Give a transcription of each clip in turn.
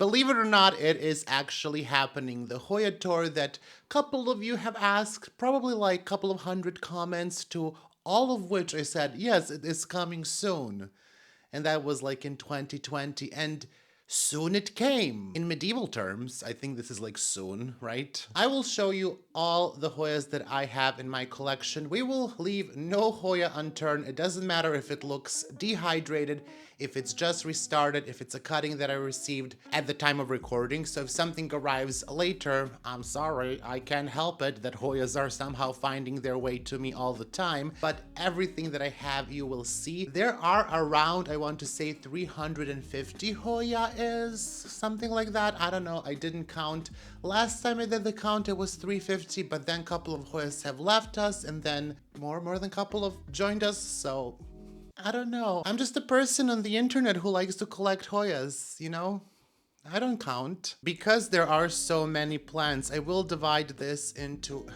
Believe it or not, it is actually happening. The Hoya tour that a couple of you have asked, probably like a couple of hundred comments, to all of which I said, yes, it is coming soon. And that was like in 2020. And soon it came. In medieval terms, I think this is like soon, right? I will show you all the Hoyas that I have in my collection. We will leave no Hoya unturned. It doesn't matter if it looks dehydrated, if it's just restarted, if it's a cutting that I received at the time of recording. So if something arrives later, I'm sorry, I can't help it that Hoyas are somehow finding their way to me all the time. But everything that I have, you will see. There are around, I want to say 350 Hoya is something like that. I don't know, I didn't count. Last time I did the count, it was 350, but then a couple of Hoyas have left us, and then more than a couple of joined us, so I don't know. I'm just a person on the internet who likes to collect Hoyas, you know? I don't count. Because there are so many plants, I will divide this into...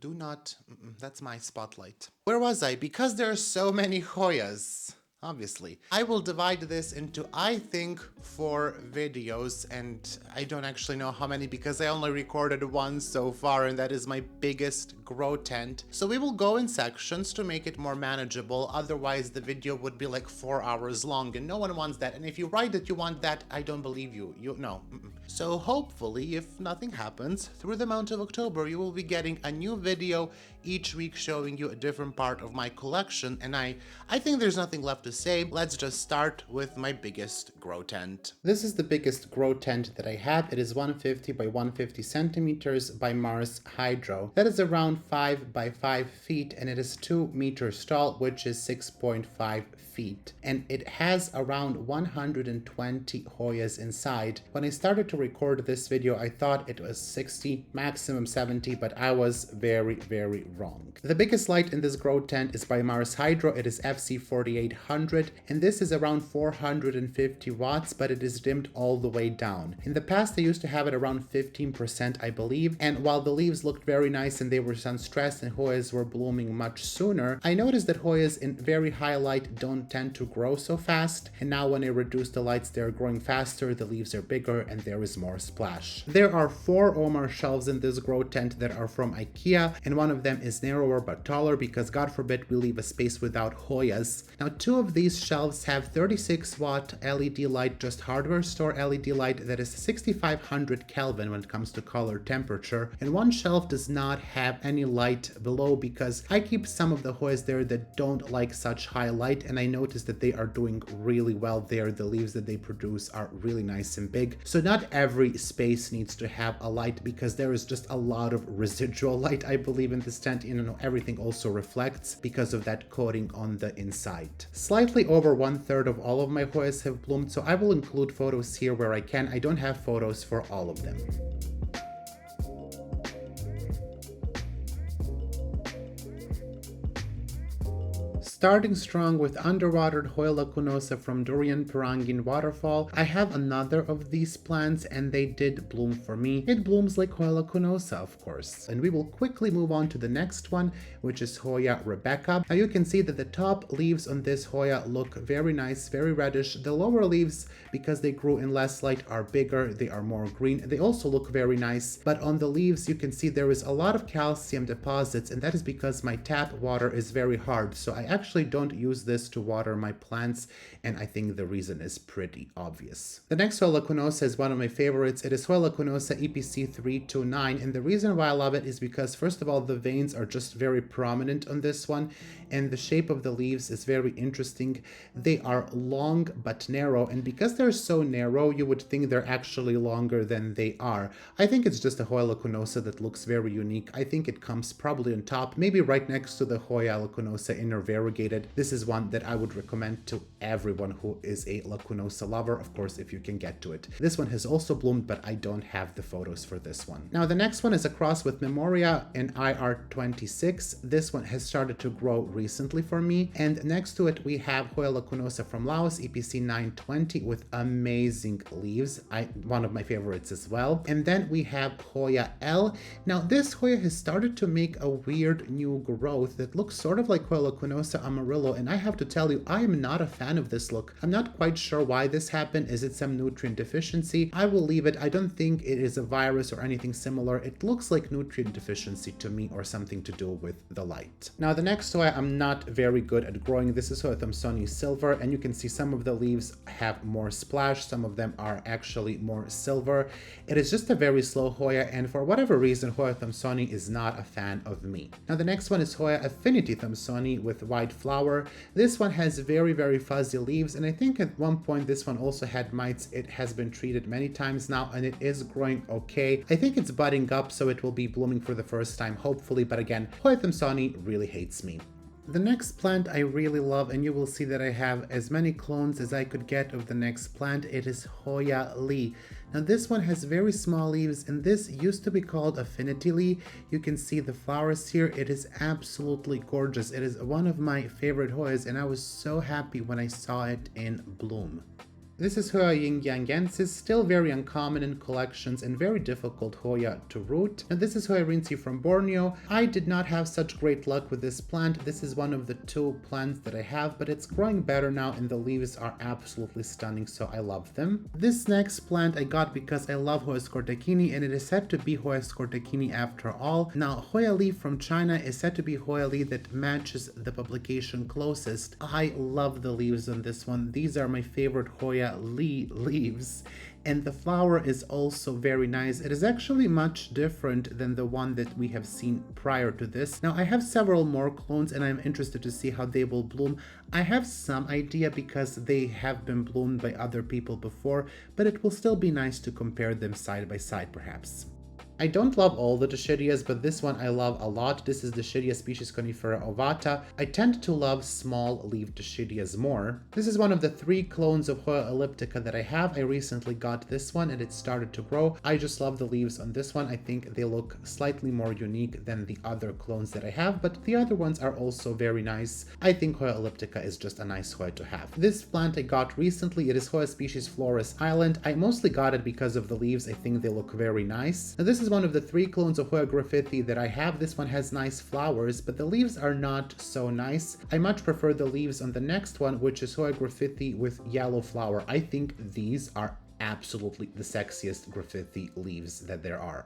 do not... that's my spotlight. Where was I? Because there are so many Hoyas. Obviously. I will divide this into, I think, 4 videos, and I don't actually know how many because I only recorded one so far, and that is my biggest grow tent. So we will go in sections to make it more manageable, otherwise the video would be like 4 hours long, and no one wants that. And if you write that you want that, I don't believe you. No. So hopefully, if nothing happens, through the month of October, you will be getting a new video each week showing you a different part of my collection, and I think there's nothing left to say. Let's just start with my biggest grow tent. This is the biggest grow tent that I have. It is 150 by 150 centimeters by Mars Hydro. That is around 5 by 5 feet, and it is 2 meters tall, which is 6.5 feet. And it has around 120 Hoyas inside. When I started to record this video, I thought it was 60, maximum 70, but I was very, very wrong. The biggest light in this grow tent is by Mars Hydro. It is FC4800, and this is around 450 watts, but it is dimmed all the way down. In the past, I used to have it around 15%, I believe, and while the leaves looked very nice and they were sun-stressed and Hoyas were blooming much sooner, I noticed that Hoyas in very high light don't tend to grow so fast, and now when I reduce the lights, they are growing faster, the leaves are bigger, and there is more splash. There are 4 Omar shelves in this grow tent that are from IKEA, and one of them is narrower but taller because God forbid we leave a space without Hoyas. Now 2 of these shelves have 36 watt LED light, just hardware store LED light that is 6500 Kelvin when it comes to color temperature, and one shelf does not have any light below because I keep some of the Hoyas there that don't like such high light, and I noticed that they are doing really well there. The leaves that they produce are really nice and big, so not every space needs to have a light because there is just a lot of residual light, I believe, in this tent. You know, everything also reflects because of that coating on the inside. Slightly over 1/3 of all of my Hoyas have bloomed, so I will include photos here where I can. I don't have photos for all of them. Starting strong with underwatered Hoya lacunosa from Durian Pirangin Waterfall, I have another of these plants and they did bloom for me. It blooms like Hoya lacunosa, of course. And we will quickly move on to the next one, which is Hoya Rebecca. Now you can see that the top leaves on this Hoya look very nice, very reddish. The lower leaves, because they grew in less light, are bigger, they are more green. They also look very nice, but on the leaves you can see there is a lot of calcium deposits, and that is because my tap water is very hard. So I actually don't use this to water my plants, and I think the reason is pretty obvious. The next Hoya lacunosa is one of my favorites. It is Hoya lacunosa EPC329, and the reason why I love it is because, first of all, the veins are just very prominent on this one, and the shape of the leaves is very interesting. They are long but narrow, and because they're so narrow, you would think they're actually longer than they are. I think it's just a Hoya lacunosa that looks very unique. I think it comes probably on top, maybe right next to the Hoya lacunosa inner variegated. This is one that I would recommend to everyone who is a lacunosa lover, of course, if you can get to it. This one has also bloomed, but I don't have the photos for this one. Now the next one is a cross with Memoria and IR26. This one has started to grow recently for me, and next to it we have Hoya lacunosa from Laos, EPC920, with amazing leaves. One of my favorites as well. And then we have Hoya L. Now this Hoya has started to make a weird new growth that looks sort of like Hoya lacunosa. I'm Amarillo, and I have to tell you, I am not a fan of this look. I'm not quite sure why this happened. Is it some nutrient deficiency? I will leave it. I don't think it is a virus or anything similar. It looks like nutrient deficiency to me, or something to do with the light. Now the next Hoya I'm not very good at growing. This is Hoya Thompsoni Silver, and you can see some of the leaves have more splash, some of them are actually more silver. It is just a very slow Hoya, and for whatever reason Hoya Thompsoni is not a fan of me. Now the next one is Hoya Affinity Thompsoni with white flower. This one has very fuzzy leaves, and I think at one point this one also had mites. It has been treated many times now, and it is growing okay. I think it's budding up, so it will be blooming for the first time, hopefully, but again, Hoya Thompsoni really hates me. The next plant I really love, and you will see that I have as many clones as I could get of the next plant. It is Hoya Lee. Now this one has very small leaves, and this used to be called Affinity Lee. You can see the flowers here. It is absolutely gorgeous. It is one of my favorite Hoyas, and I was so happy when I saw it in bloom. This is Hoya Yingyangensis, still very uncommon in collections and very difficult Hoya to root. And this is Hoya Rinzi from Borneo. I did not have such great luck with this plant. This is one of the 2 plants that I have, but it's growing better now and the leaves are absolutely stunning, so I love them. This next plant I got because I love Hoya Scortakini, and it is said to be Hoya Scortakini after all. Now Hoya Lee from China is said to be Hoya Lee that matches the publication closest. I love the leaves on this one. These are my favorite Hoya Lee leaves, and the flower is also very nice. It is actually much different than the one that we have seen prior to this. Now I have several more clones, and I'm interested to see how they will bloom. I have some idea because they have been bloomed by other people before, but it will still be nice to compare them side by side perhaps. I don't love all the Dischidias, but this one I love a lot. This is Dischidia species Conifera ovata. I tend to love small-leaved Dischidias more. This is one of the 3 clones of Hoya elliptica that I have. I recently got this one and it started to grow. I just love the leaves on this one. I think they look slightly more unique than the other clones that I have, but the other ones are also very nice. I think Hoya elliptica is just a nice Hoya to have. This plant I got recently. It is Hoya species Flores Island. I mostly got it because of the leaves. I think they look very nice. Now this is one of the 3 clones of Hoya Graffiti that I have. This one has nice flowers, but the leaves are not so nice. I much prefer the leaves on the next one, which is Hoya Graffiti with yellow flower. I think these are absolutely the sexiest graffiti leaves that there are.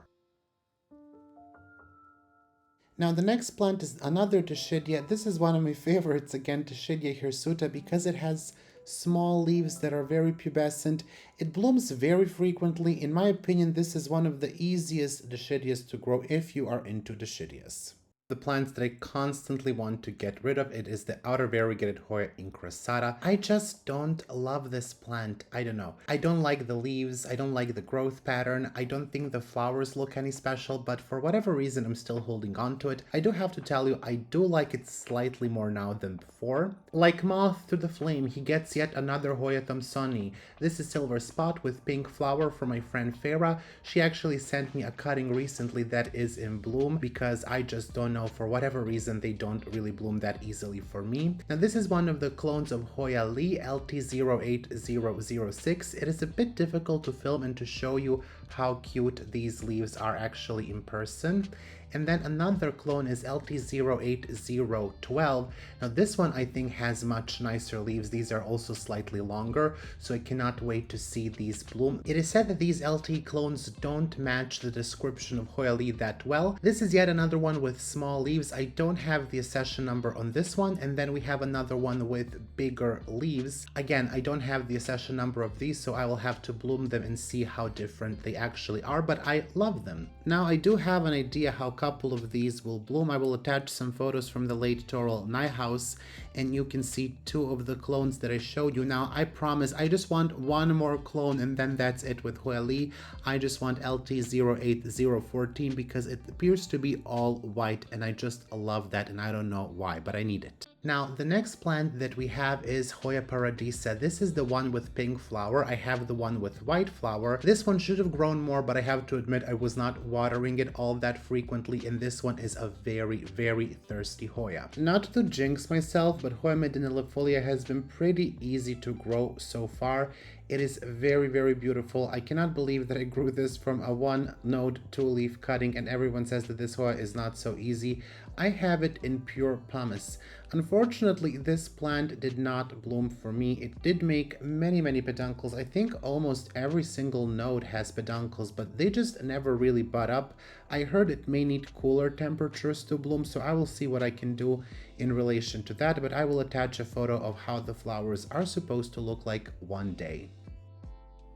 Now the next plant is another Dischidia. This is one of my favorites, again, Dischidia hirsuta, because it has small leaves that are very pubescent. It blooms very frequently. In my opinion, this is one of the easiest Dischidias to grow if you are into Dischidias. The plants that I constantly want to get rid of, it is the outer variegated Hoya incrustata. I just don't love this plant. I don't know. I don't like the leaves. I don't like the growth pattern. I don't think the flowers look any special, but for whatever reason, I'm still holding on to it. I do have to tell you, I do like it slightly more now than before. Like moth to the flame, he gets yet another Hoya Thompsoni. This is Silver Spot with pink flower from my friend Farah. She actually sent me a cutting recently that is in bloom because I just don't know, for whatever reason they don't really bloom that easily for me. Now this is one of the clones of Hoya Lee LT08006. It is a bit difficult to film and to show you how cute these leaves are actually in person. And then another clone is LT08012. Now this one I think has much nicer leaves. These are also slightly longer, so I cannot wait to see these bloom. It is said that these LT clones don't match the description of Hoya Lee that well. This is yet another one with small leaves. I don't have the accession number on this one, and then we have another one with bigger leaves. Again, I don't have the accession number of these, so I will have to bloom them and see how different they actually are, but I love them. Now I do have an idea how couple of these will bloom. I will attach some photos from the late Toral Nighthouse, and you can see 2 of the clones that I showed you. Now I promise I just want one more clone and then that's it with Hoya Lee. I just want LT08014 because it appears to be all white and I just love that, and I don't know why, but I need it. Now the next plant that we have is Hoya Paradisa. This is the one with pink flower. I have the one with white flower. This one should have grown more, but I have to admit I was not watering it all that frequently, and this one is a very thirsty Hoya. Not to jinx myself, but Hoya Medinellifolia has been pretty easy to grow so far. It is very, very beautiful. I cannot believe that I grew this from a one node, two leaf cutting, and everyone says that this Hoya is not so easy. I have it in pure pumice. Unfortunately, this plant did not bloom for me. It did make many, many peduncles. I think almost every single node has peduncles, but they just never really bud up. I heard it may need cooler temperatures to bloom, so I will see what I can do in relation to that, but I will attach a photo of how the flowers are supposed to look like one day.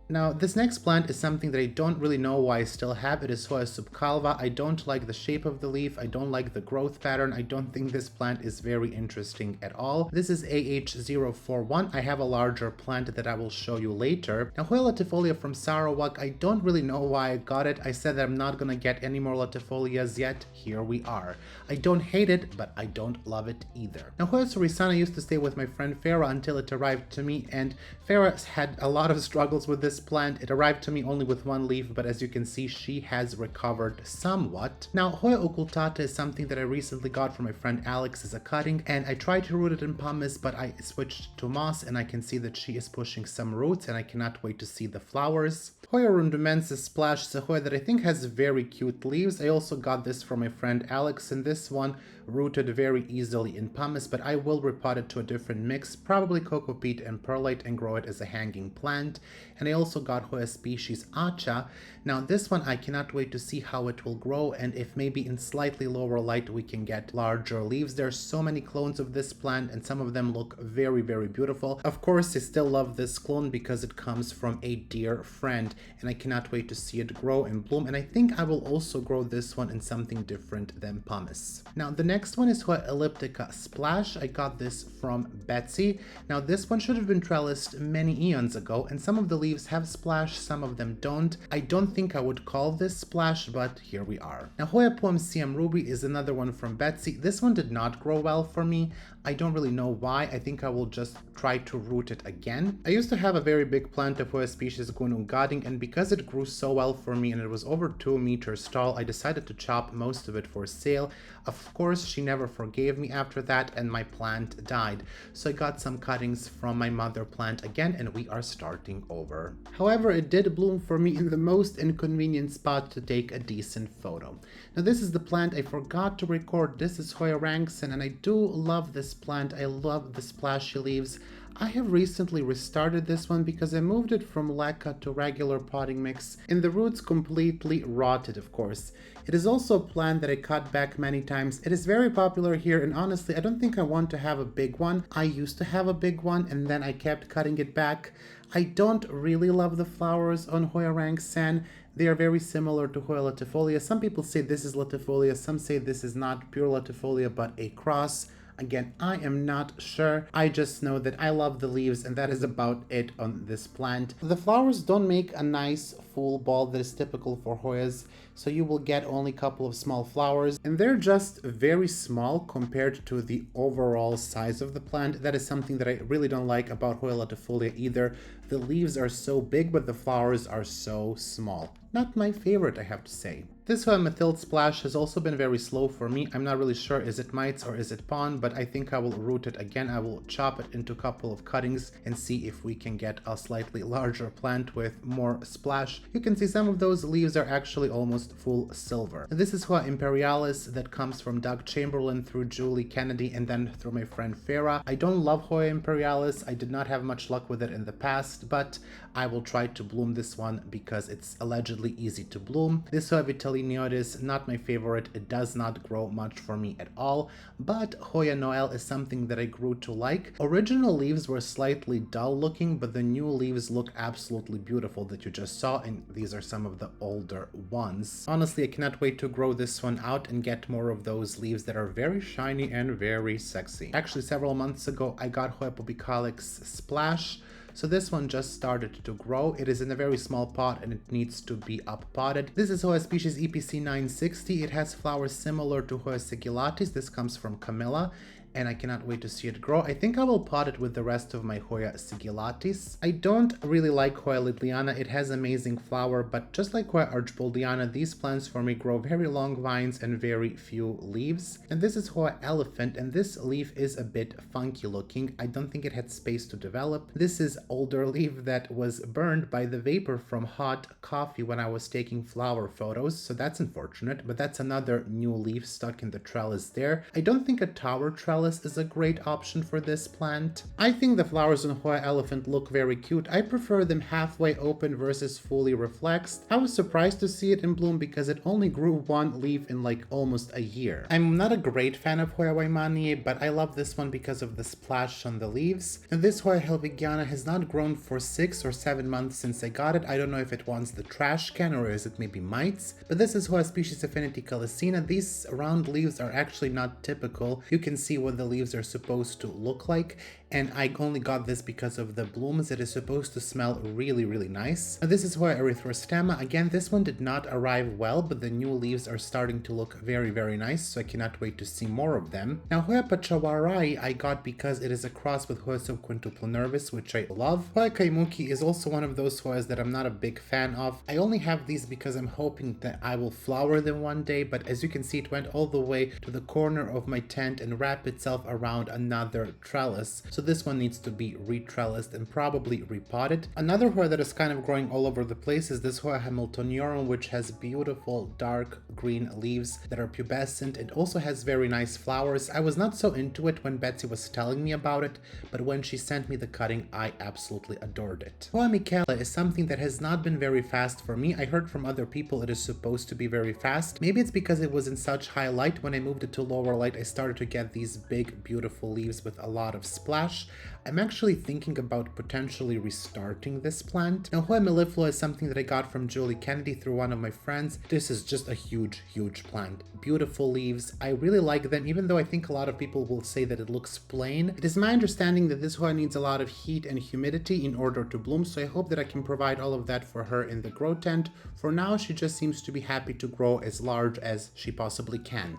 Now, this next plant is something that I don't really know why I still have. It is Hoya subcalva. I don't like the shape of the leaf. I don't like the growth pattern. I don't think this plant is very interesting at all. This is AH041. I have a larger plant that I will show you later. Now, Hoya latifolia from Sarawak, I don't really know why I got it. I said that I'm not gonna get any more latifolias yet. Here we are. I don't hate it, but I don't love it either. Now, Hoya surisana used to stay with my friend Farah until it arrived to me, and Farah had a lot of struggles with this plant. It arrived to me only with one leaf, but as you can see, she has recovered somewhat. Now, Hoya occultata is something that I recently got from my friend Alex as a cutting, and I tried to root it in pumice, but I switched to moss, and I can see that she is pushing some roots, and I cannot wait to see the flowers. Hoya rundumensis splash is a Hoya that I think has very cute leaves. I also got this from my friend Alex, and this one rooted very easily in pumice, but I will repot it to a different mix, probably cocoa peat and perlite, and grow it as a hanging plant. And I also got Hoya species Acha. Now this one I cannot wait to see how it will grow, and if maybe in slightly lower light we can get larger leaves. There's so many clones of this plant and some of them look very, very beautiful. Of course, I still love this clone because it comes from a dear friend, and I cannot wait to see it grow and bloom, and I think I will also grow this one in something different than pumice. Now the next one is Hoya elliptica splash. I got this from Basie. Now this one should have been trellised many eons ago, and some of the leaves have splash, some of them don't. I don't think I would call this splash, but here we are. Now Hoya poemsium ruby is another one from Basie. This one did not grow well for me. I don't really know why. I think I will just try to root it again. I used to have a very big plant of Hoya species Gunung Gading, and because it grew so well for me and it was over 2 meters tall, I decided to chop most of it for sale. Of course, she never forgave me after that, and my plant died. So I got some cuttings from my mother plant again, and we are starting over. However, it did bloom for me in the most inconvenient spot to take a decent photo. Now this is the plant I forgot to record. This is Hoya Rankson, and I do love this plant. I love the splashy leaves. I have recently restarted this one because I moved it from leca to regular potting mix, and the roots completely rotted, of course. It is also a plant that I cut back many times. It is very popular here, and honestly, I don't think I want to have a big one. I used to have a big one, and then I kept cutting it back. I don't really love the flowers on Hoya Rankson. They are very similar to Hoya latifolia. Some people say this is latifolia, some say this is not pure latifolia, but a cross. Again, I am not sure. I just know that I love the leaves, and that is about it on this plant. The flowers don't make a nice full ball that is typical for Hoyas, so you will get only a couple of small flowers, and they're just very small compared to the overall size of the plant. That is something that I really don't like about Hoya latifolia either. The leaves are so big, but the flowers are so small. Not my favorite, I have to say. This Hoya methyl splash has also been very slow for me. I'm not really sure, is it mites or is it pon, but I think I will root it again. I will chop it into a couple of cuttings and see if we can get a slightly larger plant with more splash. You can see some of those leaves are actually almost full silver. And this is Hoya imperialis that comes from Doug Chamberlain through Julie Kennedy and then through my friend Farah. I don't love Hoya imperialis. I did not have much luck with it in the past, but I will try to bloom this one because it's allegedly easy to bloom. This Hoya vitellinioides, not my favorite. It does not grow much for me at all, but Hoya Noel is something that I grew to like. Original leaves were slightly dull looking, but the new leaves look absolutely beautiful that you just saw, and these are some of the older ones. Honestly, I cannot wait to grow this one out and get more of those leaves that are very shiny and very sexy. Actually, several months ago, I got Hoya pubicalix splash. So this one just started to grow. It is in a very small pot and it needs to be up potted. This is Hoya species EPC 960. It has flowers similar to Hoya sigillatis. This comes from Camilla. and I cannot wait to see it grow. I think I will pot it with the rest of my Hoya sigillatis. I don't really like Hoya liliana. It has amazing flower, but just like Hoya archibaldina, these plants for me grow very long vines and very few leaves. And this is Hoya elephant, and this leaf is a bit funky looking. I don't think it had space to develop. This is older leaf that was burned by the vapor from hot coffee when I was taking flower photos, so that's unfortunate, but that's another new leaf stuck in the trellis there. I don't think a tower trellis is a great option for this plant. I think the flowers on Hoya elephant look very cute. I prefer them halfway open versus fully reflexed. I was surprised to see it in bloom because it only grew one leaf in like almost a year. I'm not a great fan of Hoya waimani, but I love this one because of the splash on the leaves. And this Hoya helvigiana has not grown for 6 or 7 months since I got it. I don't know if it wants the trash can or is it maybe mites, but this is Hoya species affinity calycina. These round leaves are actually not typical. You can see what the leaves are supposed to look like, and I only got this because of the blooms. It is supposed to smell really, really nice. Now, this is Hoya erythrostema. Again, this one did not arrive well, but the new leaves are starting to look very, very nice, so I cannot wait to see more of them. Now, Hoya pachawarai I got because it is a cross with Hoya subquintuplo nervus, which I love. Hoya kaimuki is also one of those Hoyas that I'm not a big fan of. I only have these because I'm hoping that I will flower them one day, but as you can see, it went all the way to the corner of my tent and wrapped itself around another trellis. So this one needs to be retrellised and probably repotted. Another Hoya that is kind of growing all over the place is this Hoya hamiltoniorum, which has beautiful dark green leaves that are pubescent. It also has very nice flowers. I was not so into it when Betsy was telling me about it, but when she sent me the cutting, I absolutely adored it. Hoya michaela is something that has not been very fast for me. I heard from other people it is supposed to be very fast. Maybe it's because it was in such high light. When I moved it to lower light, I started to get these big, beautiful leaves with a lot of splash. I'm actually thinking about potentially restarting this plant. Now, Hoya melliflua is something that I got from Julie Kennedy through one of my friends. This is just a huge, huge plant. Beautiful leaves. I really like them, even though I think a lot of people will say that it looks plain. It is my understanding that this Hoya needs a lot of heat and humidity in order to bloom, so I hope that I can provide all of that for her in the grow tent. For now, she just seems to be happy to grow as large as she possibly can.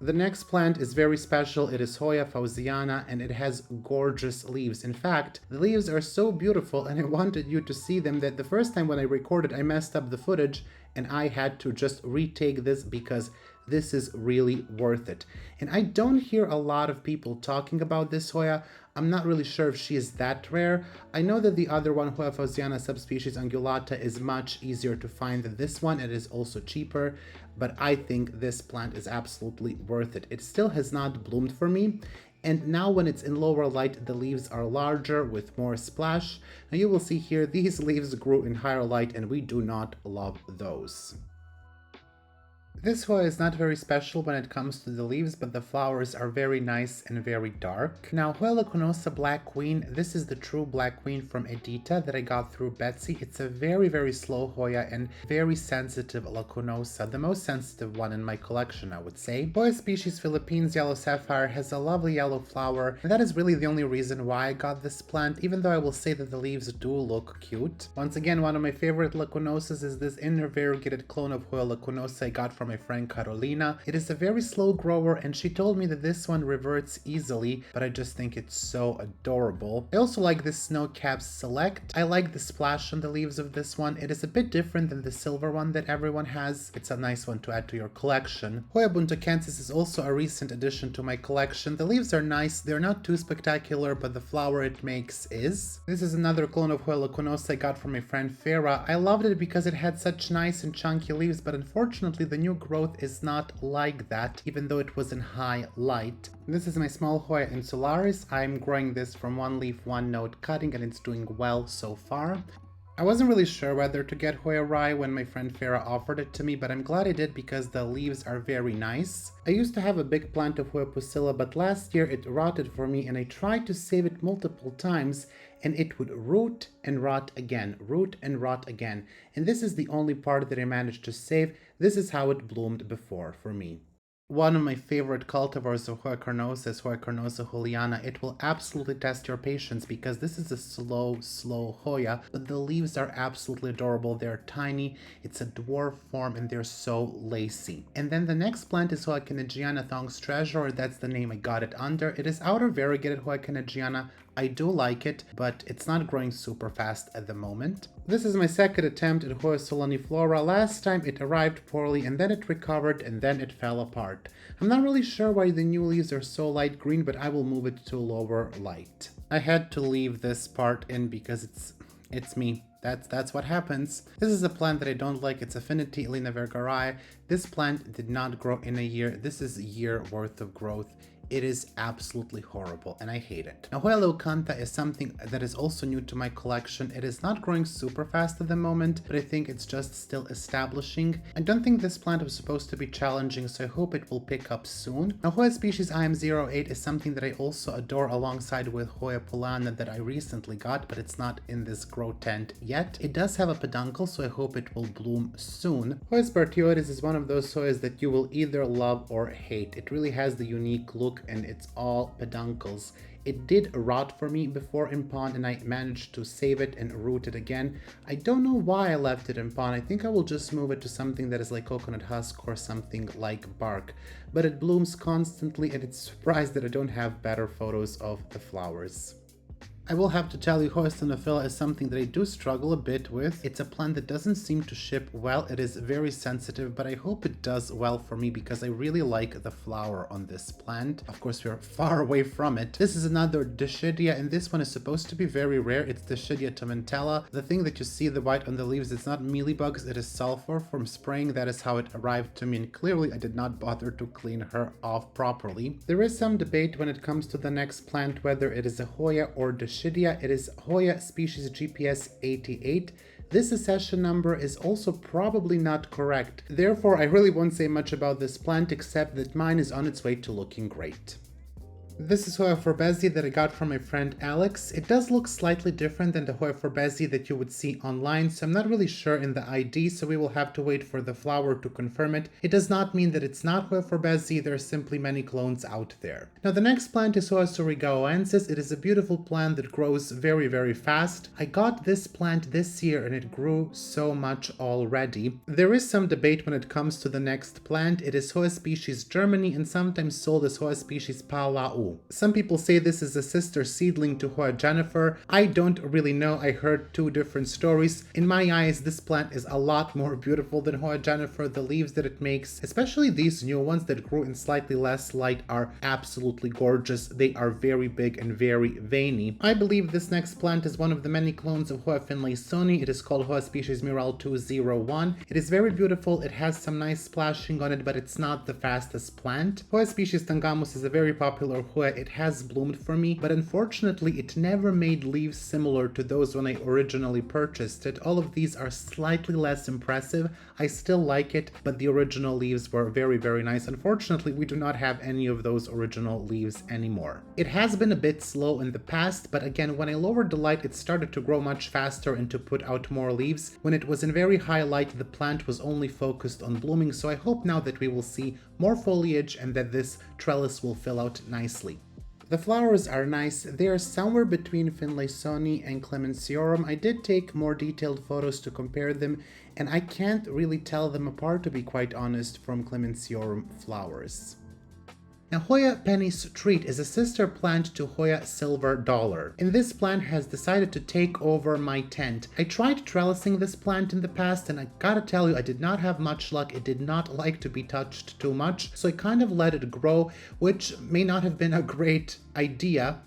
The next plant is very special. It is Hoya fauziana, and it has gorgeous leaves. In fact, the leaves are so beautiful, and I wanted you to see them, that the first time when I recorded, I messed up the footage, and I had to just retake this because this is really worth it. And I don't hear a lot of people talking about this Hoya. I'm not really sure if she is that rare. I know that the other one, Hoya fauziana subspecies ungulata, is much easier to find than this one. It is also cheaper, but I think this plant is absolutely worth it. It still has not bloomed for me, and now when it's in lower light, the leaves are larger with more splash. Now you will see here, these leaves grew in higher light, and we do not love those. This Hoya is not very special when it comes to the leaves, but the flowers are very nice and very dark. Now, Hoya lacunosa Black Queen, this is the true Black Queen from Edita that I got through Betsy. It's a very, very slow Hoya and very sensitive lacunosa, the most sensitive one in my collection, I would say. Hoya species Philippines Yellow Sapphire has a lovely yellow flower, and that is really the only reason why I got this plant, even though I will say that the leaves do look cute. Once again, one of my favorite lacunosas is this inner variegated clone of Hoya lacunosa I got from my friend Carolina. It is a very slow grower, and she told me that this one reverts easily, but I just think it's so adorable. I also like this Snowcap Select. I like the splash on the leaves of this one. It is a bit different than the silver one that everyone has. It's a nice one to add to your collection. Hoya buntakensis is also a recent addition to my collection. The leaves are nice. They're not too spectacular, but the flower it makes is. This is another clone of Hoya lacunosa I got from my friend Farah. I loved it because it had such nice and chunky leaves, but unfortunately the new growth is not like that, even though it was in high light. This is my small Hoya insularis. I'm growing this from one leaf, one node cutting, and it's doing well so far. I wasn't really sure whether to get Hoya rye when my friend Farah offered it to me, but I'm glad I did because the leaves are very nice. I used to have a big plant of Hoya pusilla, but last year it rotted for me, and I tried to save it multiple times, and it would root and rot again, root and rot again. And this is the only part that I managed to save. This is how it bloomed before for me. One of my favorite cultivars of Hoya carnosa is Hoya carnosa juliana. It will absolutely test your patience because this is a slow Hoya, but the leaves are absolutely adorable. They're tiny, it's a dwarf form, and they're so lacy. And then the next plant is Hoya canadiana Thong's Treasure, that's the name I got it under. It is outer variegated Hoya canadiana. I do like it, but it's not growing super fast at the moment. This is my second attempt at Hoya solaniflora. Last time it arrived poorly and then it recovered and then it fell apart. I'm not really sure why the new leaves are so light green, but I will move it to lower light. I had to leave this part in because it's me. That's what happens. This is a plant that I don't like. It's Affinity Elena vergarae. This plant did not grow in a year. This is a year worth of growth. It is absolutely horrible and I hate it. Now, Hoya leucantha is something that is also new to my collection. It is not growing super fast at the moment, but I think it's just still establishing. I don't think this plant was supposed to be challenging, so I hope it will pick up soon. Now, Hoya species IM08 is something that I also adore alongside with Hoya polana that I recently got, but it's not in this grow tent yet. It does have a peduncle, so I hope it will bloom soon. Hoya spartioides is one of those Hoyas that you will either love or hate. It really has the unique look and it's all peduncles. It did rot for me before in pond and I managed to save it and root it again. I don't know why I left it in pond. I think I will just move it to something that is like coconut husk or something like bark. But it blooms constantly and it's surprised that I don't have better photos of the flowers. I will have to tell you, Hoya stenophila is something that I do struggle a bit with. It's a plant that doesn't seem to ship well. It is very sensitive, but I hope it does well for me because I really like the flower on this plant. Of course, we're far away from it. This is another Dischidia, and this one is supposed to be very rare. It's Dischidia tomentella. The thing that you see the white on the leaves, it's not mealybugs, it is sulfur from spraying. That is how it arrived to me, and clearly I did not bother to clean her off properly. There is some debate when it comes to the next plant, whether it is a Hoya or Dischidia. It is Hoya species GPS 88. This accession number is also probably not correct. Therefore, I really won't say much about this plant except that mine is on its way to looking great. This is Hoya Basie that I got from my friend Alex. It does look slightly different than the Hoya Basie that you would see online, so I'm not really sure in the ID, so we will have to wait for the flower to confirm it. It does not mean that it's not Hoya Basie, there are simply many clones out there. Now the next plant is Hoya surigauensis. It is a beautiful plant that grows very fast. I got this plant this year and it grew so much already. There is some debate when it comes to the next plant. It is Hoya species Germany and sometimes sold as Hoya species Palau. Some people say this is a sister seedling to Hoya Jennifer. I don't really know. I heard two different stories. In my eyes, this plant is a lot more beautiful than Hoya Jennifer. The leaves that it makes, especially these new ones that grew in slightly less light, are absolutely gorgeous. They are very big and very veiny. I believe this next plant is one of the many clones of Hoya finlaysoni. It is called Hoya species Miral 201. It is very beautiful. It has some nice splashing on it, but it's not the fastest plant. Hoya species Tangamus is a very popular Hoya. It has bloomed for me, but unfortunately it never made leaves similar to those when I originally purchased it. All of these are slightly less impressive. I still like it, but the original leaves were very nice. Unfortunately, we do not have any of those original leaves anymore. It has been a bit slow in the past, but again, when I lowered the light, it started to grow much faster and to put out more leaves. When it was in very high light, the plant was only focused on blooming, so I hope now that we will see more foliage and that this trellis will fill out nicely. The flowers are nice. They are somewhere between finlaysoni and clemenciorum. I did take more detailed photos to compare them, and I can't really tell them apart, to be quite honest, from clemenciorum flowers. Now, Hoya penny's treat is a sister plant to Hoya silver dollar, and this plant has decided to take over my tent. I tried trellising this plant in the past, and I gotta tell you, I did not have much luck. It did not like to be touched too much, so I kind of let it grow, which may not have been a great idea.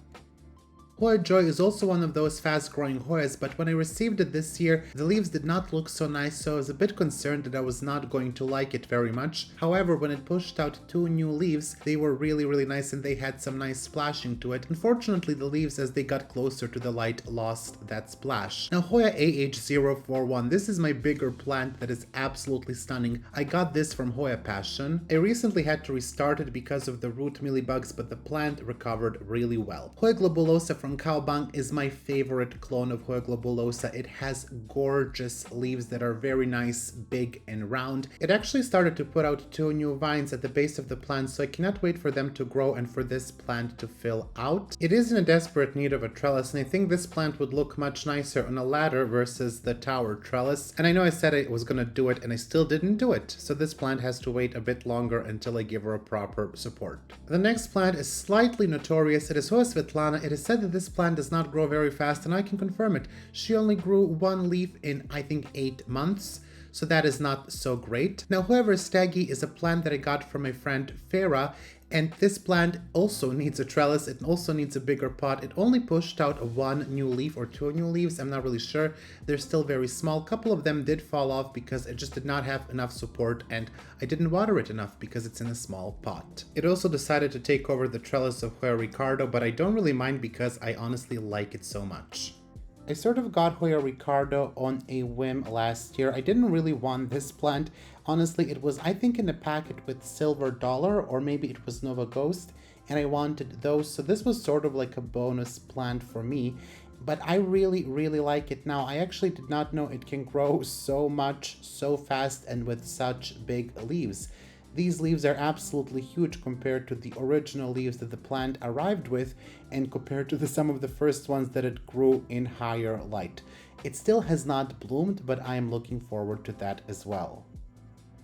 Hoya Joy is also one of those fast-growing Hoyas, but when I received it this year, the leaves did not look so nice, so I was a bit concerned that I was not going to like it very much. However, when it pushed out two new leaves, they were really nice and they had some nice splashing to it. Unfortunately, the leaves, as they got closer to the light, lost that splash. Now, Hoya AH041, this is my bigger plant that is absolutely stunning. I got this from Hoya Passion. I recently had to restart it because of the root mealybugs, but the plant recovered really well. Hoya globulosa from from Kaobang is my favorite clone of Hoya globulosa. It has gorgeous leaves that are very nice, big and round. It actually started to put out 2 new vines at the base of the plant, so I cannot wait for them to grow and for this plant to fill out. It is in a desperate need of a trellis, and I think this plant would look much nicer on a ladder versus the tower trellis. And I know I said I was gonna do it and I still didn't do it, so this plant has to wait a bit longer until I give her a proper support. The next plant is slightly notorious. It is Hoya Svetlana. It is said that this plant does not grow very fast, and I can confirm it. She only grew 1 leaf in, I think, 8 months, so that is not so great. Now, Hoya Verstegi is a plant that I got from my friend Farah, and this plant also needs a trellis. It also needs a bigger pot. It only pushed out 1 new leaf or 2 new leaves. I'm not really sure. They're still very small. A couple of them did fall off because it just did not have enough support, and I didn't water it enough because it's in a small pot. It also decided to take over the trellis of Hoya Ricardo, but I don't really mind because I honestly like it so much. I sort of got Hoya Ricardo on a whim last year. I didn't really want this plant. Honestly, it was, I think, in a packet with Silver Dollar, or maybe it was Nova Ghost, and I wanted those. So this was sort of like a bonus plant for me, but I really, really like it now. I actually did not know it can grow so much, so fast, and with such big leaves. These leaves are absolutely huge compared to the original leaves that the plant arrived with and compared to some of the first ones that it grew in higher light. It still has not bloomed, but I am looking forward to that as well.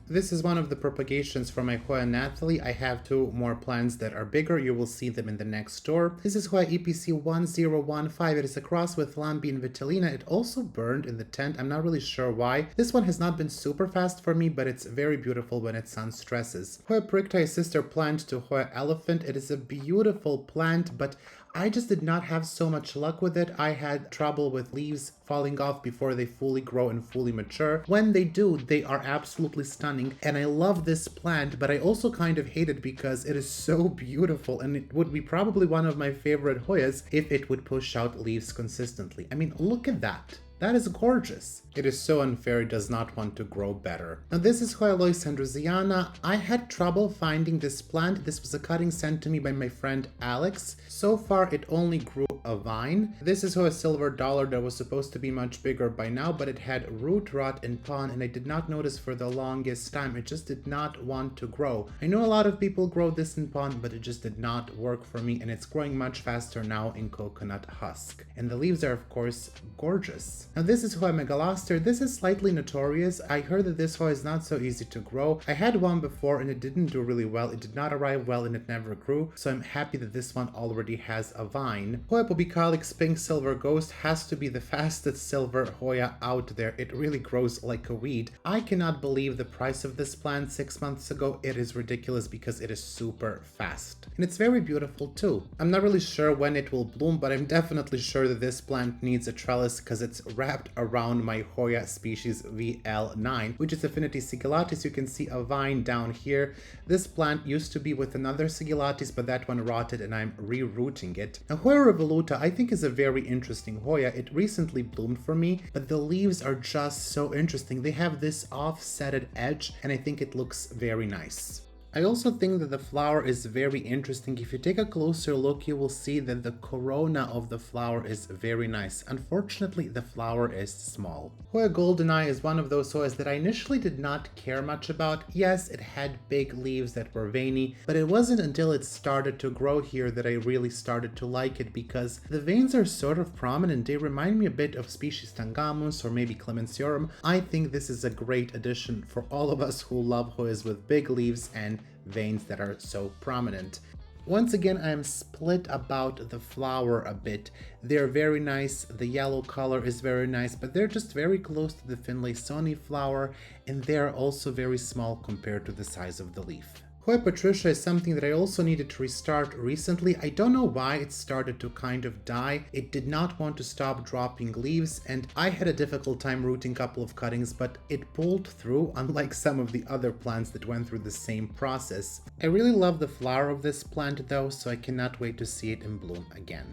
This is one of the propagations from my Hoya Nathalie. I have 2 more plants that are bigger. You will see them in the next store. This is Hoya EPC 1015. It is a cross with Lambi and Vitellina. It also burned in the tent. I'm not really sure why. This one has not been super fast for me, but it's very beautiful when its sun stresses. Hoya Pericta is sister plant to Hoya Elephant. It is a beautiful plant, but I just did not have so much luck with it. I had trouble with leaves falling off before they fully grow and fully mature. When they do, they are absolutely stunning, and I love this plant, but I also kind of hate it because it is so beautiful, and it would be probably one of my favorite Hoyas if it would push out leaves consistently. I mean, look at that. That is gorgeous. It is so unfair it does not want to grow better. Now this is Hoya Lois Androsiana. I had trouble finding this plant. This was a cutting sent to me by my friend Alex. So far it only grew a vine. This is Hoya Silver Dollar that was supposed to be much bigger by now, but it had root rot and pon, and I did not notice for the longest time. It just did not want to grow. I know a lot of people grow this in pon, but it just did not work for me, and it's growing much faster now in coconut husk. And the leaves are of course gorgeous. Now this is Hoya Megalaster. This is slightly notorious. I heard that this Hoya is not so easy to grow. I had one before and it didn't do really well. It did not arrive well and it never grew, so I'm happy that this one already has a vine. Hoya Pobicalix Pink Silver Ghost has to be the fastest silver Hoya out there. It really grows like a weed. I cannot believe the price of this plant 6 months ago. It is ridiculous because it is super fast. And it's very beautiful too. I'm not really sure when it will bloom, but I'm definitely sure that this plant needs a trellis because it's wrapped around my Hoya species VL9, which is Affinity Sigillatis. You can see a vine down here. This plant used to be with another Sigillatis, but that one rotted and I'm re-rooting it. Now Hoya Revoluta I think is a very interesting Hoya. It recently bloomed for me, but the leaves are just so interesting. They have this offsetted edge and I think it looks very nice. I also think that the flower is very interesting. If you take a closer look, you will see that the corona of the flower is very nice. Unfortunately, the flower is small. Hoya Goldeneye is one of those Hoyas that I initially did not care much about. Yes, it had big leaves that were veiny, but it wasn't until it started to grow here that I really started to like it because the veins are sort of prominent. They remind me a bit of species Tangamus or maybe Clemenciorum. I think this is a great addition for all of us who love Hoyas with big leaves and veins that are so prominent. Once again, I am split about the flower a bit. They're very nice, the yellow color is very nice, but they're just very close to the Finlaysoni flower, and they're also very small compared to the size of the leaf. Hoya Patricia is something that I also needed to restart recently. I don't know why it started to kind of die. It did not want to stop dropping leaves, and I had a difficult time rooting a couple of cuttings, but it pulled through, unlike some of the other plants that went through the same process. I really love the flower of this plant though, so I cannot wait to see it in bloom again.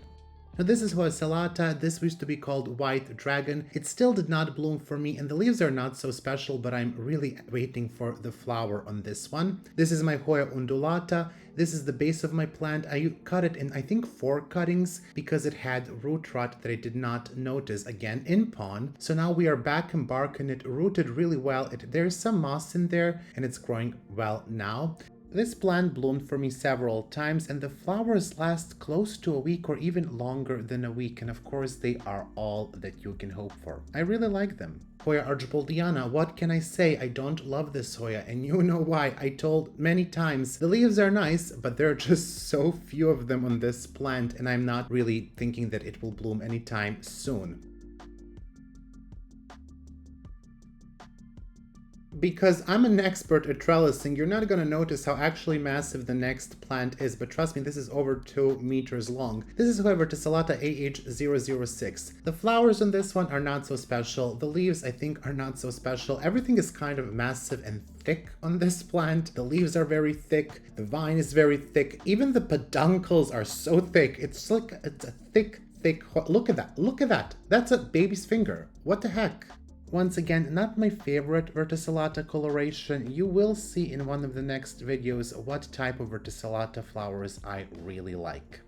Now this is Hoya salata. This used to be called White Dragon. It still did not bloom for me, and the leaves are not so special, but I'm really waiting for the flower on this one. This is my Hoya undulata. This is the base of my plant. I cut it in, I think, 4 cuttings because it had root rot that I did not notice again in pond. So now we are back embarking it, rooted really well. There's some moss in there and it's growing well now. This plant bloomed for me several times, and the flowers last close to a week or even longer than a week, and of course they are all that you can hope for. I really like them. Hoya archibaldiana, what can I say? I don't love this Hoya, and you know why. I told many times the leaves are nice, but there are just so few of them on this plant, and I'm not really thinking that it will bloom anytime soon. Because I'm an expert at trellising, you're not going to notice how actually massive the next plant is, but trust me, this is over 2 meters long. This is, however, Tessellata AH006. The flowers on this one are not so special. The leaves, I think, are not so special. Everything is kind of massive and thick on this plant. The leaves are very thick. The vine is very thick. Even the peduncles are so thick. It's a thick. Look at that. Look at that. That's a baby's finger. What the heck? Once again, not my favorite verticillata coloration. You will see in one of the next videos what type of verticillata flowers I really like.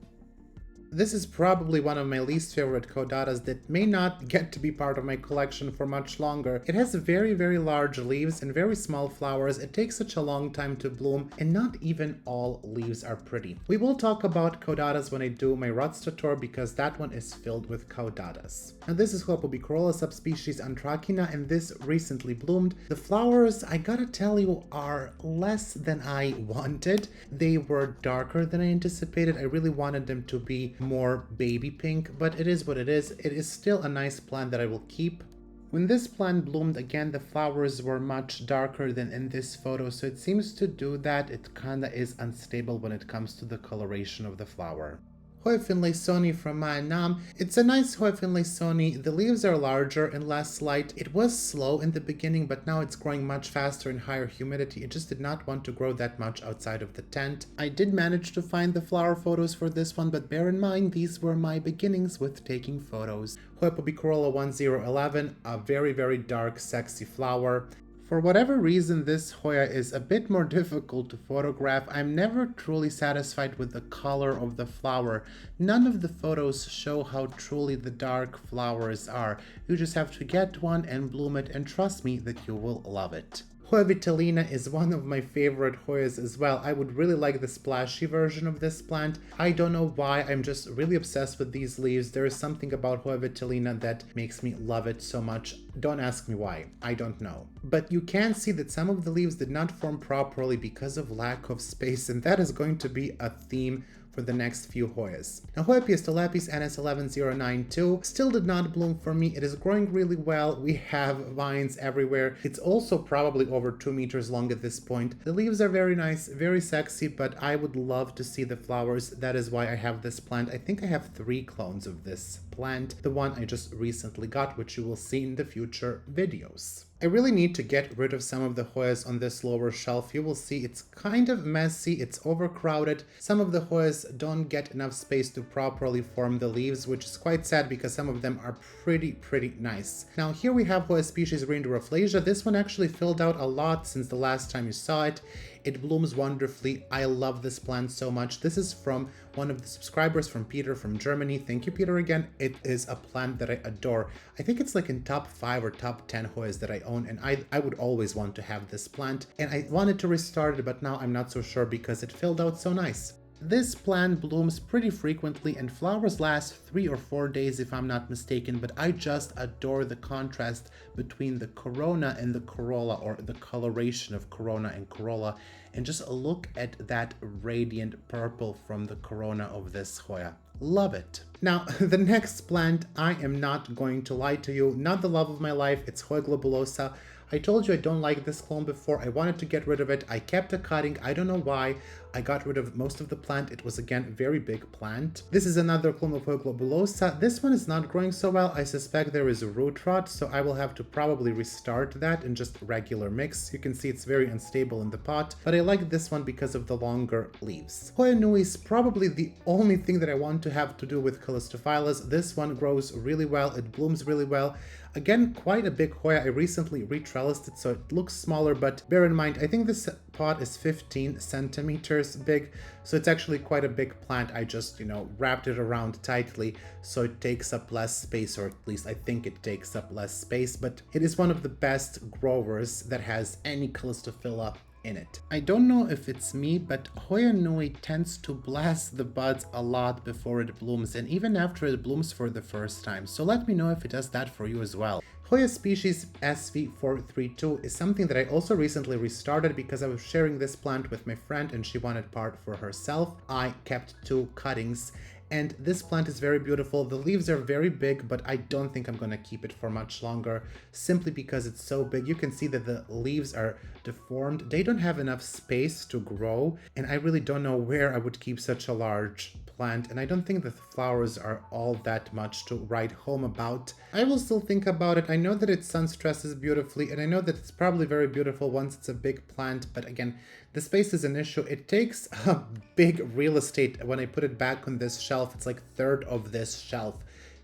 This is probably one of my least favorite caudatas that may not get to be part of my collection for much longer. It has very, very large leaves and very small flowers. It takes such a long time to bloom, and not even all leaves are pretty. We will talk about caudatas when I do my Rodster tour, because that one is filled with caudatas. Now this is Hoya pubicorolla subspecies Anthracina, and this recently bloomed. The flowers, I gotta tell you, are less than I wanted. They were darker than I anticipated. I really wanted them to be more baby pink, but it is what it is. It is still a nice plant that I will keep. When this plant bloomed again, the flowers were much darker than in this photo, so it seems to do that. It kinda is unstable when it comes to the coloration of the flower. Hoya finlaysoni from Vietnam. It's a nice Hoya finlaysoni. The leaves are larger and less light. It was slow in the beginning, but now it's growing much faster in higher humidity. It just did not want to grow that much outside of the tent. I did manage to find the flower photos for this one, but bear in mind these were my beginnings with taking photos. Hoya pubicorolla 1011, a very, very dark, sexy flower. For whatever reason, this Hoya is a bit more difficult to photograph. I'm never truly satisfied with the color of the flower. None of the photos show how truly the dark flowers are. You just have to get one and bloom it, and trust me that you will love it. Hoya vitellina is one of my favorite Hoyas as well. I would really like the splashy version of this plant. I don't know why, I'm just really obsessed with these leaves. There is something about Hoya vitellina that makes me love it so much. Don't ask me why, I don't know. But you can see that some of the leaves did not form properly because of lack of space, and that is going to be a theme for the next few Hoyas. Now Hoya piastolapis NS11092 still did not bloom for me. It is growing really well. We have vines everywhere. It's also probably over 2 meters long at this point. The leaves are very nice, very sexy, but I would love to see the flowers. That is why I have this plant. I think I have 3 clones of this plant. The one I just recently got, which you will see in the future videos. I really need to get rid of some of the Hoyas on this lower shelf. You will see it's kind of messy, it's overcrowded. Some of the Hoyas don't get enough space to properly form the leaves, which is quite sad because some of them are pretty nice. Now here we have Hoya species Rheindoraflasia. This one actually filled out a lot since the last time you saw it. It blooms wonderfully. I love this plant so much. This is from one of the subscribers, from Peter from Germany. Thank you, Peter, again. It is a plant that I adore. I think it's like in top 5 or top 10 Hoyas that I own, and I would always want to have this plant. And I wanted to restart it, but now I'm not so sure because it filled out so nice. This plant blooms pretty frequently and flowers last 3 or 4 days if I'm not mistaken, but I just adore the contrast between the corona and the corolla, or the coloration of corona and corolla, and just look at that radiant purple from the corona of this Hoya. Love it. Now, the next plant, I am not going to lie to you, not the love of my life, it's Hoya globulosa. I told you I don't like this clone before. I wanted to get rid of it. I kept a cutting. I don't know why. I got rid of most of the plant. It was, again, a very big plant. This is another clone of Hoya globulosa. This one is not growing so well. I suspect there is a root rot, so I will have to probably restart that in just regular mix. You can see it's very unstable in the pot, but I like this one because of the longer leaves. Hoya nui is probably the only thing that I want to have to do with Callistophilus. This one grows really well. It blooms really well. Again, quite a big Hoya. I recently retrellised it, so it looks smaller, but bear in mind, I think this pot is 15 centimeters big, so it's actually quite a big plant. I just, wrapped it around tightly, so it takes up less space, or at least I think it takes up less space, but it is one of the best growers that has any Callistophila in it. I don't know if it's me, but Hoya nui tends to blast the buds a lot before it blooms, and even after it blooms for the first time. So let me know if it does that for you as well. Hoya species SV432 is something that I also recently restarted because I was sharing this plant with my friend and she wanted part for herself. I kept 2 cuttings. And this plant is very beautiful. The leaves are very big, but I don't think I'm going to keep it for much longer simply because it's so big. You can see that the leaves are deformed. They don't have enough space to grow, and I really don't know where I would keep such a large plant, and I don't think the flowers are all that much to write home about. I will still think about it. I know that it sun stresses beautifully, and I know that it's probably very beautiful once it's a big plant, but again, the space is an issue. It takes a big real estate. When I put it back on this shelf, it's like a third of this shelf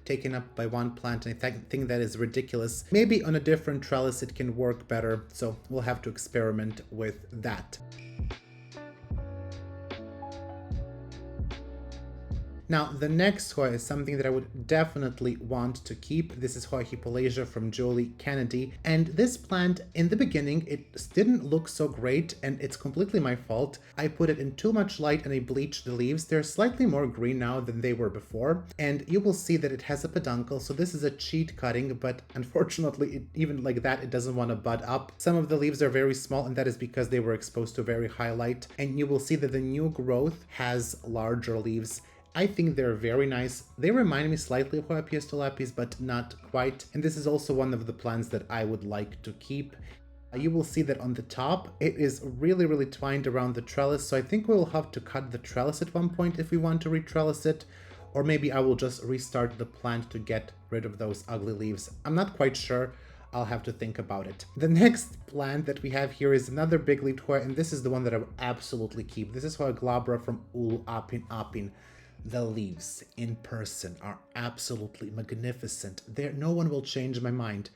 taken up by one plant, and I think that is ridiculous. Maybe on a different trellis it can work better, so we'll have to experiment with that. Now, the next Hoya is something that I would definitely want to keep. This is Hoya hippolasia from Julie Kennedy. And this plant, in the beginning, it didn't look so great, and it's completely my fault. I put it in too much light and I bleached the leaves. They're slightly more green now than they were before. And you will see that it has a peduncle, so this is a cheat cutting, but unfortunately, even like that, it doesn't want to bud up. Some of the leaves are very small, and that is because they were exposed to very high light. And you will see that the new growth has larger leaves. I think they're very nice. They remind me slightly of Hoya piastolapis, but not quite. And this is also one of the plants that I would like to keep. You will see that on the top, it is really twined around the trellis. So I think we'll have to cut the trellis at one point if we want to retrellis it. Or maybe I will just restart the plant to get rid of those ugly leaves. I'm not quite sure. I'll have to think about it. The next plant that we have here is another big-leaved Hoya, and this is the one that I would absolutely keep. This is Hoya glabra from Ulu Apin Apin. The leaves in person are absolutely magnificent. No one will change my mind.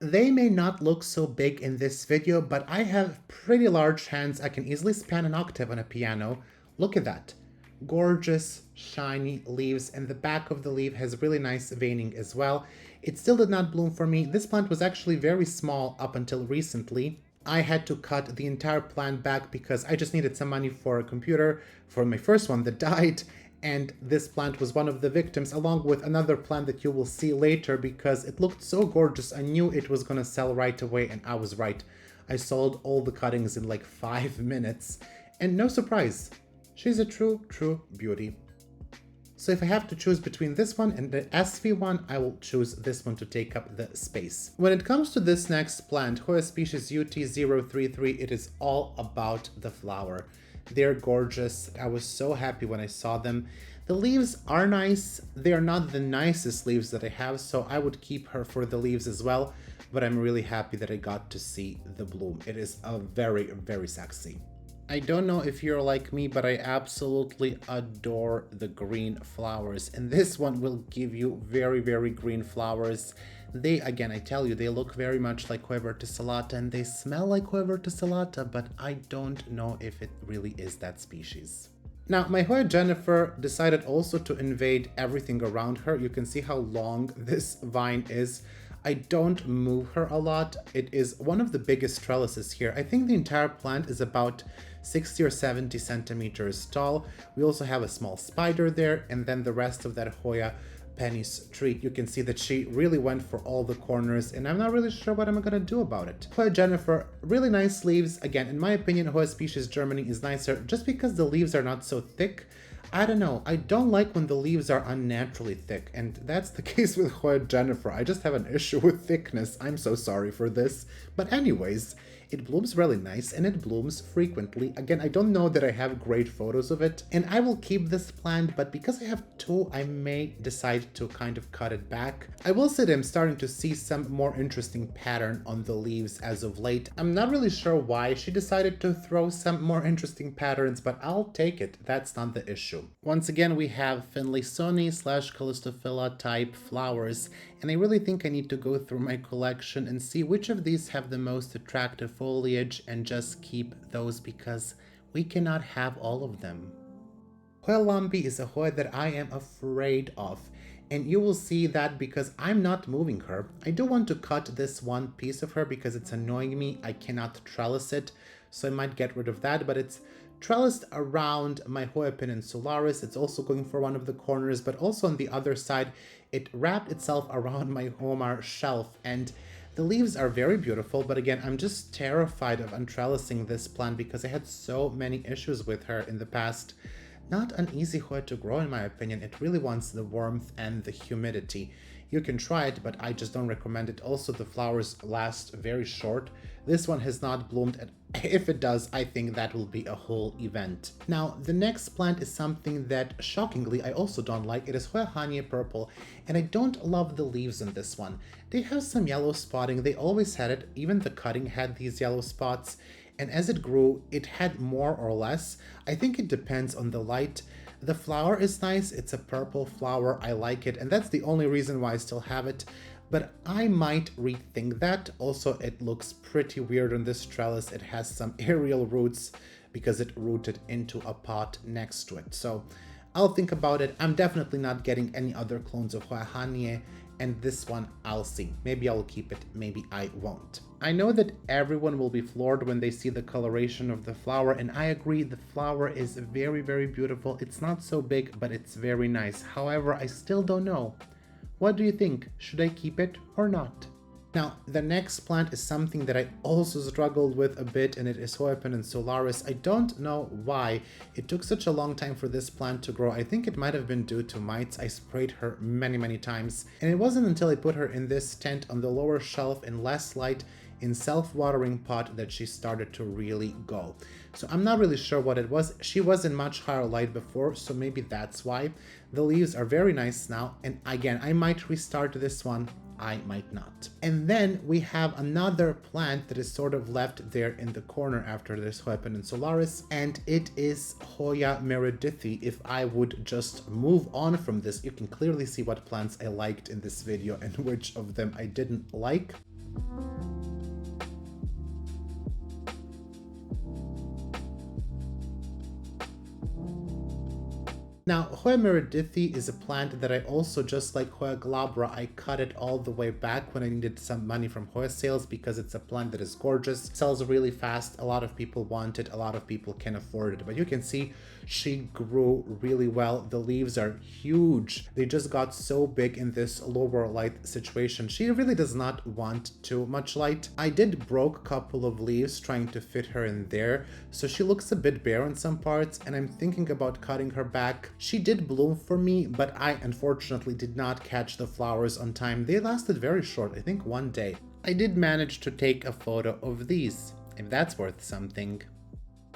They may not look so big in this video, but I have pretty large hands. I can easily span an octave on a piano. Look at that. Gorgeous, shiny leaves, and the back of the leaf has really nice veining as well. It still did not bloom for me. This plant was actually very small up until recently. I had to cut the entire plant back because I just needed some money for a computer for my first one that died. And this plant was one of the victims, along with another plant that you will see later because it looked so gorgeous. I knew it was gonna sell right away, and I was right. I sold all the cuttings in like 5 minutes. And no surprise, she's a true beauty. So if I have to choose between this one and the SV one, I will choose this one to take up the space. When it comes to this next plant, Hoya species UT033, it is all about the flower. They're gorgeous. I was so happy when I saw them. The leaves are nice. They are not the nicest leaves that I have, so I would keep her for the leaves as well, but I'm really happy that I got to see the bloom. It is a very sexy. I don't know if you're like me, but I absolutely adore the green flowers, and this one will give you very green flowers. They, again, I tell you, they look very much like Hoya verticillata and they smell like Hoya verticillata, but I don't know if it really is that species. Now, my Hoya Jennifer decided also to invade everything around her. You can see how long this vine is. I don't move her a lot. It is one of the biggest trellises here. I think the entire plant is about 60 or 70 centimeters tall. We also have a small spider there, and then the rest of that Hoya Penny's treat. You can see that she really went for all the corners, and I'm not really sure what I'm gonna do about it. Hoya Jennifer, really nice leaves. Again, in my opinion, Hoya species Germany is nicer just because the leaves are not so thick. I don't know, I don't like when the leaves are unnaturally thick, and that's the case with Hoya Jennifer. I just have an issue with thickness. I'm so sorry for this. But anyways, it blooms really nice and it blooms frequently. Again, I don't know that I have great photos of it, and I will keep this plant, but because I have two, I may decide to kind of cut it back. I will say that I'm starting to see some more interesting pattern on the leaves as of late. I'm not really sure why she decided to throw some more interesting patterns, but I'll take it. That's not the issue. Once again, we have Finlaysoni / Callistophila type flowers, and I really think I need to go through my collection and see which of these have the most attractive foliage and just keep those because we cannot have all of them. Hoya Lambi is a Hoya that I am afraid of, and you will see that because I'm not moving her. I do want to cut this one piece of her because it's annoying me. I cannot trellis it, so I might get rid of that, but it's trellised around my Hoya peninsularis. It's also going for one of the corners, but also on the other side, it wrapped itself around my Homar shelf, and the leaves are very beautiful, but again, I'm just terrified of untrellising this plant because I had so many issues with her in the past. Not an easy Hoya to grow in my opinion. It really wants the warmth and the humidity. You can try it, but I just don't recommend it. Also, the flowers last very short. This one has not bloomed, and if it does, I think that will be a whole event. Now, the next plant is something that, shockingly, I also don't like. It is Hoya Hania Purple, and I don't love the leaves on this one. They have some yellow spotting. They always had it. Even the cutting had these yellow spots, and as it grew, it had more or less. I think it depends on the light. The flower is nice. It's a purple flower. I like it, and that's the only reason why I still have it. But I might rethink that. Also, it looks pretty weird on this trellis. It has some aerial roots because it rooted into a pot next to it. So I'll think about it. I'm definitely not getting any other clones of Hoya Hania, and this one I'll see. Maybe I'll keep it, maybe I won't. I know that everyone will be floored when they see the coloration of the flower, and I agree, the flower is very, very beautiful. It's not so big, but it's very nice. However, I still don't know. What do you think? Should I keep it or not? Now, the next plant is something that I also struggled with a bit, and it is Hoya peninsularis. I don't know why it took such a long time for this plant to grow. I think it might have been due to mites. I sprayed her many, many times, and it wasn't until I put her in this tent on the lower shelf in less light in self-watering pot that she started to really go. So I'm not really sure what it was. She was in much higher light before, so maybe that's why. The leaves are very nice now, and again, I might restart this one. I might not. And then we have another plant that is sort of left there in the corner after this Hoya peninsularis, and it is Hoya meredithy. If I would just move on from this, you can clearly see what plants I liked in this video and which of them I didn't like. Now, Hoya meredithy is a plant that I also, just like Hoya glabra, I cut it all the way back when I needed some money from Hoya sales because it's a plant that is gorgeous, sells really fast, a lot of people want it, a lot of people can afford it. But you can see she grew really well. The leaves are huge. They just got so big in this lower light situation. She really does not want too much light. I did broke a couple of leaves trying to fit her in there, so she looks a bit bare in some parts, and I'm thinking about cutting her back. She did bloom for me, but I unfortunately did not catch the flowers on time. They lasted very short, I think one day. I did manage to take a photo of these, if that's worth something.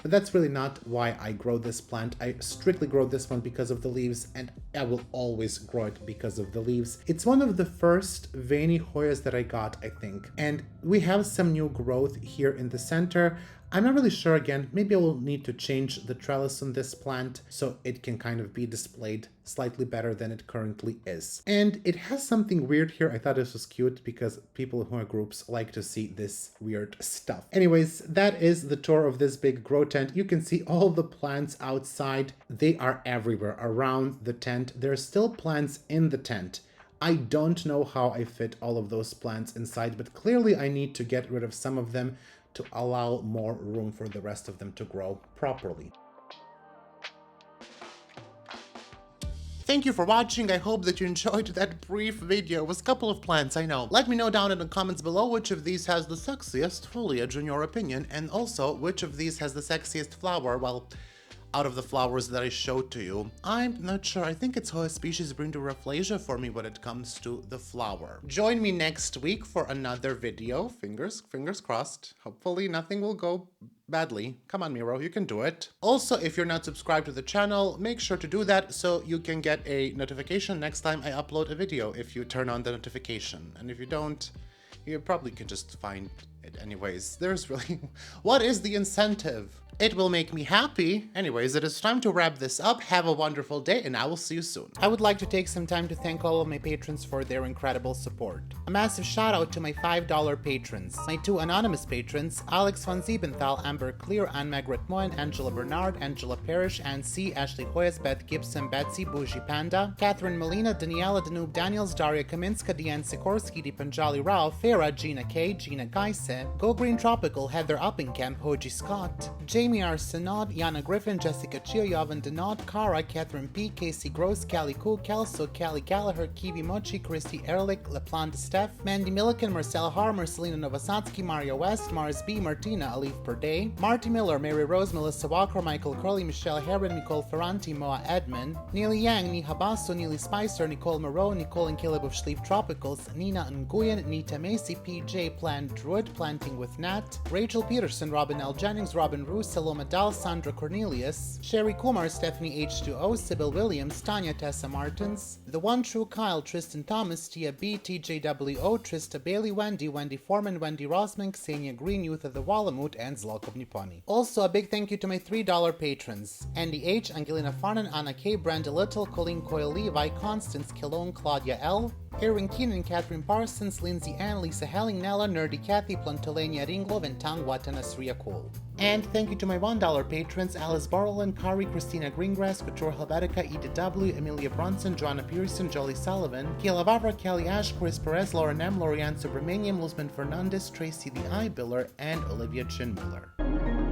But that's really not why I grow this plant. I strictly grow this one because of the leaves, and I will always grow it because of the leaves. It's one of the first veiny Hoyas that I got, I think. And we have some new growth here in the center. I'm not really sure again, maybe I will need to change the trellis on this plant so it can kind of be displayed slightly better than it currently is. And it has something weird here. I thought this was cute because people in Hoya groups like to see this weird stuff. Anyways, that is the tour of this big grow tent. You can see all the plants outside. They are everywhere around the tent. There's still plants in the tent. I don't know how I fit all of those plants inside, but clearly I need to get rid of some of them to allow more room for the rest of them to grow properly. Thank you for watching. I hope that you enjoyed that brief video. It was a couple of plants, I know. Let me know down in the comments below which of these has the sexiest foliage in your opinion, and also which of these has the sexiest flower. Well, out of the flowers that I showed to you. I'm not sure. I think it's Hoya species Brinduraflasia for me when it comes to the flower. Join me next week for another video. Fingers crossed. Hopefully nothing will go badly. Come on, Miro, you can do it. Also, if you're not subscribed to the channel, make sure to do that so you can get a notification next time I upload a video if you turn on the notification. And if you don't, you probably can just find it anyways. There's really... What is the incentive? It will make me happy. Anyways, it is time to wrap this up. Have a wonderful day, and I will see you soon. I would like to take some time to thank all of my patrons for their incredible support. A massive shout out to my $5 patrons. My 2 anonymous patrons, Alex von Siebenthal, Amber Clear, Anne Margaret Moyen, Angela Bernard, Angela Parrish, Anne C, Ashley Hoyas, Beth Gibson, Betsy, Bougie Panda, Catherine Molina, Daniela Danube Daniels, Daria Kaminska, Deanne Sikorsky, Dipanjali Rao, Farah, Gina K, Gina Geise, Go Green Tropical, Heather Uppingham, Hoji Scott, Jamie R. Synod, Yana Griffin, Jessica Chia, Yavin Denot, Kara, Catherine P, Casey Gross, Callie Koo, Kelso, Callie Gallagher, Kiwi Mochi, Christy Ehrlich, LaPlante Steph, Mandy Milliken, Marcel Har, Marcelina Novosatsky, Mario West, Mars B, Martina, Alif Per Day, Marty Miller, Mary Rose, Melissa Walker, Michael Curley, Michelle Heron, Nicole Ferranti, Moa Edmond, Neely Yang, Niha Basso, Neely Spicer, Nicole Moreau, Nicole and Caleb of Schlief Tropicals, Nina Nguyen, Nita Macy, PJ, Plant Druid, Planting with Nat, Rachel Peterson, Robin L. Jennings, Robin Roos, Saloma Dal, Sandra Cornelius, Sherry Kumar, Stephanie H2O, Sybil Williams, Tanya Tessa Martins, The One True Kyle, Tristan Thomas, Tia B, TJWO, Trista Bailey, Wendy Foreman, Wendy Rossman, Xenia Green, Youth of the Walamut, and Zlokov Niponi. Also, a big thank you to my $3 patrons, Andy H, Angelina Farnan, Anna K, Brenda Little, Colleen Coyle Levi, Constance Kilone, Claudia L, Erin Keenan, Catherine Parsons, Lindsay Ann, Lisa Helling, Nella, Nerdy Kathy, Plantolenia Ringlov, and Tang Watana Sriya Cole. And thank you to my $1 patrons, Alice Borland, Kari, Christina Greengrass, Couture Helvetica, Eda W, Amelia Bronson, Joanna Pearson, Jolly Sullivan, Kayla Vavra, Kelly Ash, Chris Perez, Lauren M, Lorianne Subramanian, Luzman Fernandez, Tracy the Eye Biller, and Olivia Chinmiller.